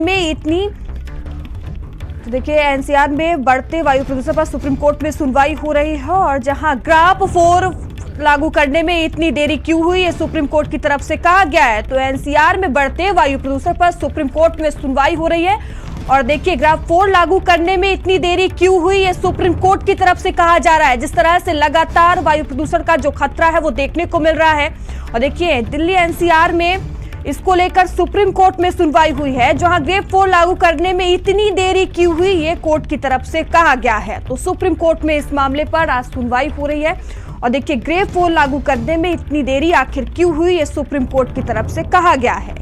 में इतनी तो देखिए एनसीआर में बढ़ते वायु प्रदूषण पर सुप्रीम कोर्ट में सुनवाई हो रही है और जहां ग्राफ 4 लागू करने में इतनी देरी क्यों हुई ये सुप्रीम कोर्ट की तरफ से कहा गया है। तो एनसीआर में बढ़ते वायु प्रदूषण पर सुप्रीम कोर्ट में सुनवाई हो रही है और देखिए ग्राफ 4 लागू करने में इतनी देरी क्यों हुई ये सुप्रीम कोर्ट की तरफ से कहा जा रहा है। जिस तरह से लगातार वायु प्रदूषण का जो खतरा है वो देखने को मिल रहा है और देखिए दिल्ली एनसीआर में इसको लेकर सुप्रीम कोर्ट में सुनवाई हुई है। जहां ग्रेड 4 लागू करने में इतनी देरी क्यों हुई ये कोर्ट की तरफ से कहा गया है। तो सुप्रीम कोर्ट में इस मामले पर आज सुनवाई हो रही है और देखिए ग्रेड 4 लागू करने में इतनी देरी आखिर क्यों हुई ये सुप्रीम कोर्ट की तरफ से कहा गया है।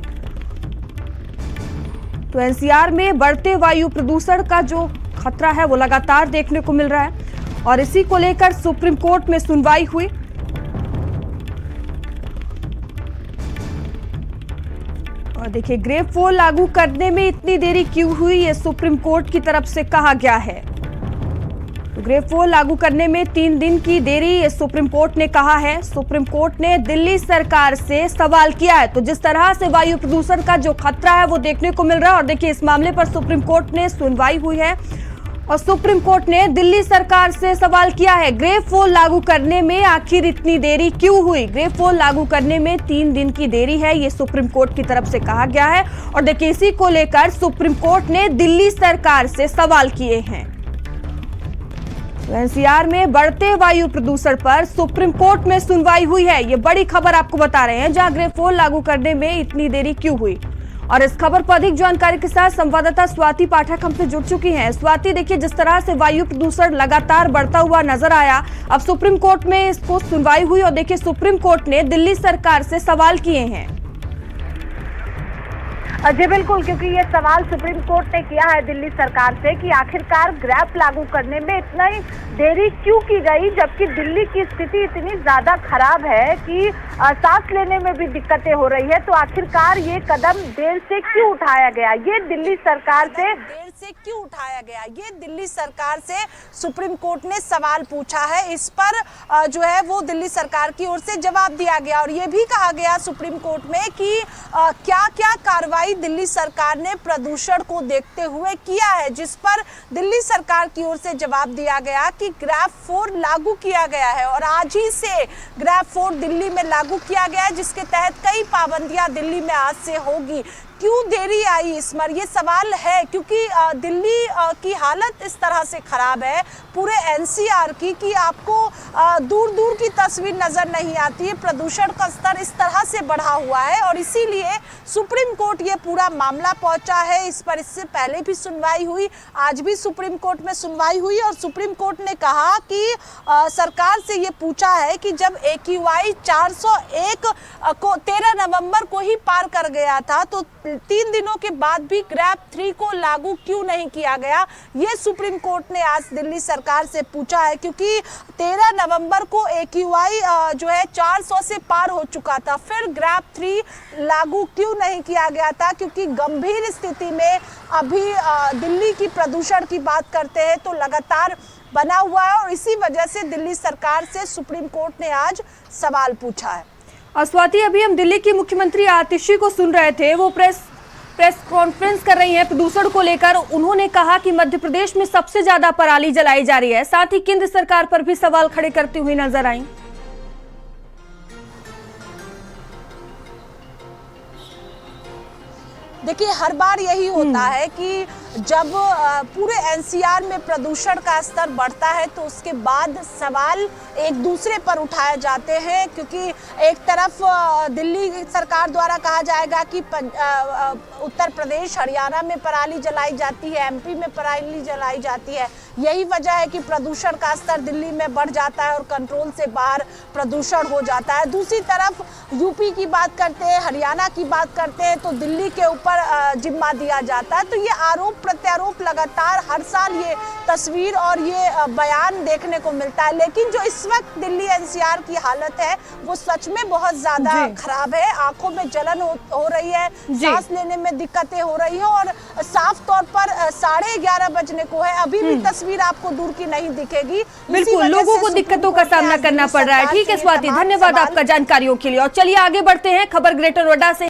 तो एनसीआर में बढ़ते वायु प्रदूषण का जो खतरा है वो लगातार देखने को मिल रहा है और इसी को लेकर सुप्रीम कोर्ट में सुनवाई हुई। और देखिए ग्रेड 4 लागू करने में इतनी देरी क्यों हुई ये सुप्रीम कोर्ट की तरफ से कहा गया है। तो ग्रेड 4 लागू करने में 3 दिन की देरी ये सुप्रीम कोर्ट ने कहा है। सुप्रीम कोर्ट ने दिल्ली सरकार से सवाल किया है। तो जिस तरह से वायु प्रदूषण का जो खतरा है वो देखने को मिल रहा है और देखिए इस मामले पर सुप्रीम कोर्ट ने सुनवाई हुई है और सुप्रीम कोर्ट ने दिल्ली सरकार से सवाल किया है ग्रेड 4 लागू करने में आखिर इतनी देरी क्यों हुई। ग्रेड 4 लागू करने में 3 दिन की देरी है ये सुप्रीम कोर्ट की तरफ से कहा गया है और देखिए इसी को लेकर सुप्रीम कोर्ट ने दिल्ली सरकार से सवाल किए हैं। एनसीआर में बढ़ते वायु प्रदूषण पर सुप्रीम कोर्ट में सुनवाई हुई है। ये बड़ी खबर आपको बता रहे हैं जहां ग्रेड 4 लागू करने में इतनी देरी क्यों हुई और इस खबर पर अधिक जानकारी के साथ संवाददाता स्वाति पाठक हमसे जुड़ चुकी हैं। स्वाति, देखिए जिस तरह से वायु प्रदूषण लगातार बढ़ता हुआ नजर आया, अब सुप्रीम कोर्ट में इसको सुनवाई हुई और देखिए सुप्रीम कोर्ट ने दिल्ली सरकार से सवाल किए हैं। जी बिल्कुल, क्योंकि ये सवाल सुप्रीम कोर्ट ने किया है दिल्ली सरकार से कि आखिरकार ग्रैप लागू करने में इतना ही देरी क्यों की गई, जबकि दिल्ली की स्थिति इतनी ज्यादा खराब है कि सांस लेने में भी दिक्कतें हो रही है। तो आखिरकार ये कदम देर से क्यों उठाया गया, ये दिल्ली सरकार से सुप्रीम कोर्ट ने सवाल पूछा है। इस पर जो है वो दिल्ली सरकार की ओर से जवाब दिया गया और ये भी कहा गया सुप्रीम कोर्ट में कि क्या क्या कार्रवाई दिल्ली सरकार ने प्रदूषण को देखते हुए किया है, जिस पर दिल्ली सरकार की ओर से जवाब दिया गया कि ग्रैप 4 लागू किया गया है और आज ही से ग्रैप 4 दिल्ली में लागू किया गया है, जिसके तहत कई पाबंदियां दिल्ली में आज से होगी। क्यों देरी आई इस पर ये सवाल है, क्योंकि दिल्ली की हालत इस तरह से खराब है पूरे एनसीआर की कि आपको दूर दूर की तस्वीर नजर नहीं आती है। प्रदूषण का स्तर इस तरह से बढ़ा हुआ है और इसीलिए सुप्रीम कोर्ट ये पूरा मामला पहुंचा है। इस पर इससे पहले भी सुनवाई हुई, आज भी सुप्रीम कोर्ट में सुनवाई हुई और सुप्रीम कोर्ट ने कहा कि सरकार से ये पूछा है कि जब AQI 401 को 13 नवंबर को ही पार कर गया था तो 3 दिनों के बाद भी ग्रैप 3 को लागू क्यों नहीं किया गया, ये सुप्रीम कोर्ट ने आज दिल्ली सरकार से पूछा है। क्योंकि 13 नवंबर को AQI जो है 400 से पार हो चुका था, फिर ग्रैप 3 लागू क्यों नहीं किया गया था, क्योंकि गंभीर स्थिति में अभी दिल्ली की प्रदूषण की बात करते हैं तो लगातार बना हुआ है और इसी वजह से दिल्ली सरकार से सुप्रीम कोर्ट ने आज सवाल पूछा है। और स्वाति, अभी हम दिल्ली की मुख्यमंत्री आतिशी को सुन रहे थे, वो प्रेस कॉन्फ्रेंस कर रही हैं प्रदूषण को लेकर। उन्होंने कहा कि मध्य प्रदेश में सबसे ज्यादा पराली जलाई जा रही है, साथ ही केंद्र सरकार पर भी सवाल खड़े करती हुई नजर आई। देखिए हर बार यही होता है कि जब पूरे एनसीआर में प्रदूषण का स्तर बढ़ता है तो उसके बाद सवाल एक दूसरे पर उठाए जाते हैं, क्योंकि एक तरफ दिल्ली सरकार द्वारा कहा जाएगा कि उत्तर प्रदेश हरियाणा में पराली जलाई जाती है, MP में पराली जलाई जाती है, यही वजह है कि प्रदूषण का स्तर दिल्ली में बढ़ जाता है और कंट्रोल से बाहर प्रदूषण हो जाता है। दूसरी तरफ यूपी की बात करते हैं, हरियाणा की बात करते हैं तो दिल्ली के ऊपर जिम्मा दिया जाता है। तो ये आरोप प्रत्यारोप लगातार हर साल ये तस्वीर और ये बयान देखने को मिलता है, लेकिन जो इस वक्त दिल्ली एनसीआर की हालत है वो सच में बहुत ज्यादा खराब है। आंखों में जलन हो रही है, सांस लेने में दिक्कतें हो रही है और साफ तौर पर 11:30 बजने को है, अभी भी तस्वीर आपको दूर की नहीं दिखेगी। बिल्कुल, लोगों को दिक्कतों का सामना करना पड़ रहा है। ठीक है स्वाति, धन्यवाद आपका जानकारियों के लिए। और चलिए आगे बढ़ते हैं, खबर ग्रेटर नोएडा से।